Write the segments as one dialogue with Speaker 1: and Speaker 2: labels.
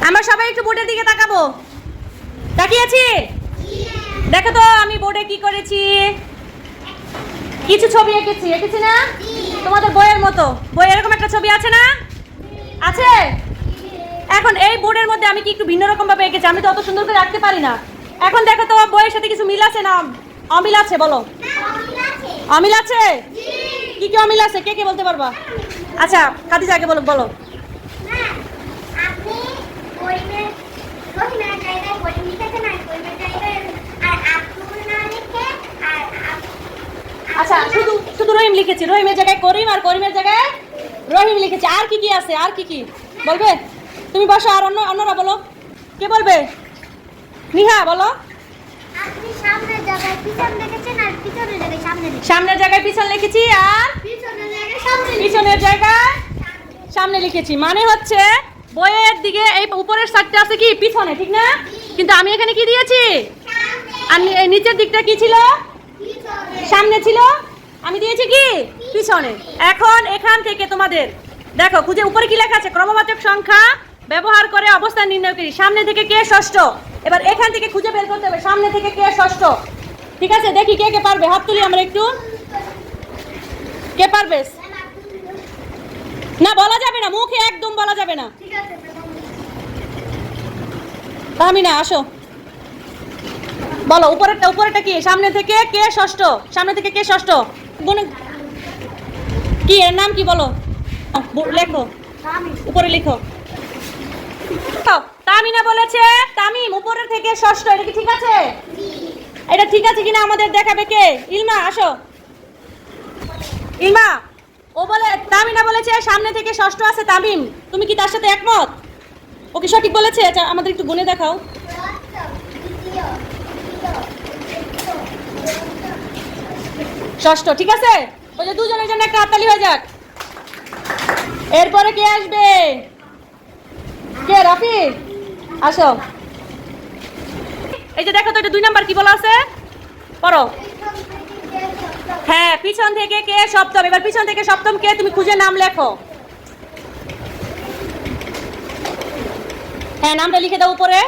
Speaker 1: আমরা সবাই একটু বোর্ডের দিকে তাকাবো। তাকিয়েছি? দেখো তো আমি বোর্ডে কি করেছি। কিছু ছবি এঁকেছি, এঁকেছি না? তোমাদের বইয়ের মতো বই এরকম একটা ছবি আছে না? আছে। এখন এই বোর্ডের মধ্যে আমি কি একটু ভিন্ন রকম ভাবে এঁকেছি, আমি তো অত সুন্দর করে রাখতে পারি না। এখন দেখো তো বইয়ের সাথে কিছু মিল আছে না অমিল আছে? বলো। অমিল আছে? কি কি অমিল আছে কে কে বলতে পারবা? আচ্ছা খাদিজা আগে বলো। বলো। আচ্ছা শুধু শুধু রহিম লিখেছি, রহিমের জায়গায় করিম আর করিমের জায়গায় রহিম লিখেছি। আর কি কি আছে? আর কি কি বলবে? তুমি বসো, আর অন্যরা বলো। কে বলবে? নিহা বলো। সামনের জায়গায় পিছন লিখেছি আর পিছনের জায়গায় সামনে লিখেছি। মানে হচ্ছে বইয়ের দিকে এই উপরের সাইডটা আছে কি পিছনে, ঠিক না? কিন্তু আমি এখানে কি দিয়েছি? আমি এই নিচের দিকটা কি ছিল? সামনে ছিল। আমি দিয়েছি কি পিছনে। এখন এখান থেকে তোমাদের দেখো খুঁজে উপরে কি লেখা আছে? ক্রমবাচক সংখ্যা ব্যবহার করে অবস্থান নির্ণয় করি। সামনে থেকে কে ষষ্ঠ। এবার এখান থেকে খুঁজে বের করতে হবে সামনে থেকে কে ষষ্ঠ। ঠিক আছে, দেখি কে কে পারবে। হাত তুলি আমরা একটু। কে পারবে? না বলা যাবে না, মুখে একদম বলা যাবে না। আমি না, আসো বলো। উপরেরটা কি? সামনে থেকে কে ষষ্ঠ। সামনে থেকে কে ষষ্ঠ কি? এর নাম কি বলো? লেখো, উপরে লিখো। তামিনা বলেছে তামিম উপরের থেকে ষষ্ঠ। এটা কি ঠিক আছে? এটা ঠিক আছে কিনা আমাদের দেখাবে কে? ইলমা আসো। ইলমা ও বলে তামিনা বলেছে সামনে থেকে ষষ্ঠ আছে তামিম। তুমি কি তার সাথে একমত? ও কি সঠিক বলেছে? আচ্ছা আমাদের একটু গুনে দেখাও। ষষ্ঠ, ঠিক আছে। ওই যে দুজনের জন্য একটা হাততালি হয়ে যাক। এরপরে কে আসবে? কে? রাফি আসো। এই যে দেখো তো, এটা 2 নাম্বার কি বলা আছে পড়ো। হ্যাঁ, পিছন থেকে কে সপ্তম। এবার পিছন থেকে সপ্তম কে তুমি খুঁজে নাম লেখো। হ্যাঁ, নামটা লিখে দাও উপরে।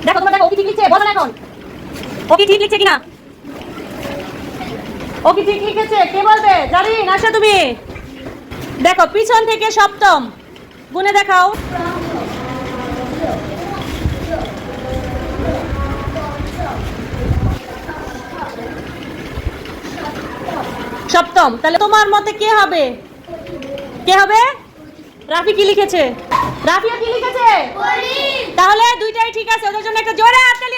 Speaker 1: দেখো তোমরা দেখো, ও কি ঠিক লিখছে? বলো না এখন ও কি ঠিক লিখছে কিনা। ও কি ঠিক লিখেছে? কে বলবে? জারিন আসো তুমি। দেখো পিছন থেকে সপ্তম গুনে দেখাও। সপ্তম। তাহলে তোমার মতে কে হবে? কে হবে? রাফি কি লিখেছে? রাফিও কি লিখেছে? তাহলে দুইটাই ঠিক আছে। ওদের জন্য একটা জোরে হাততালি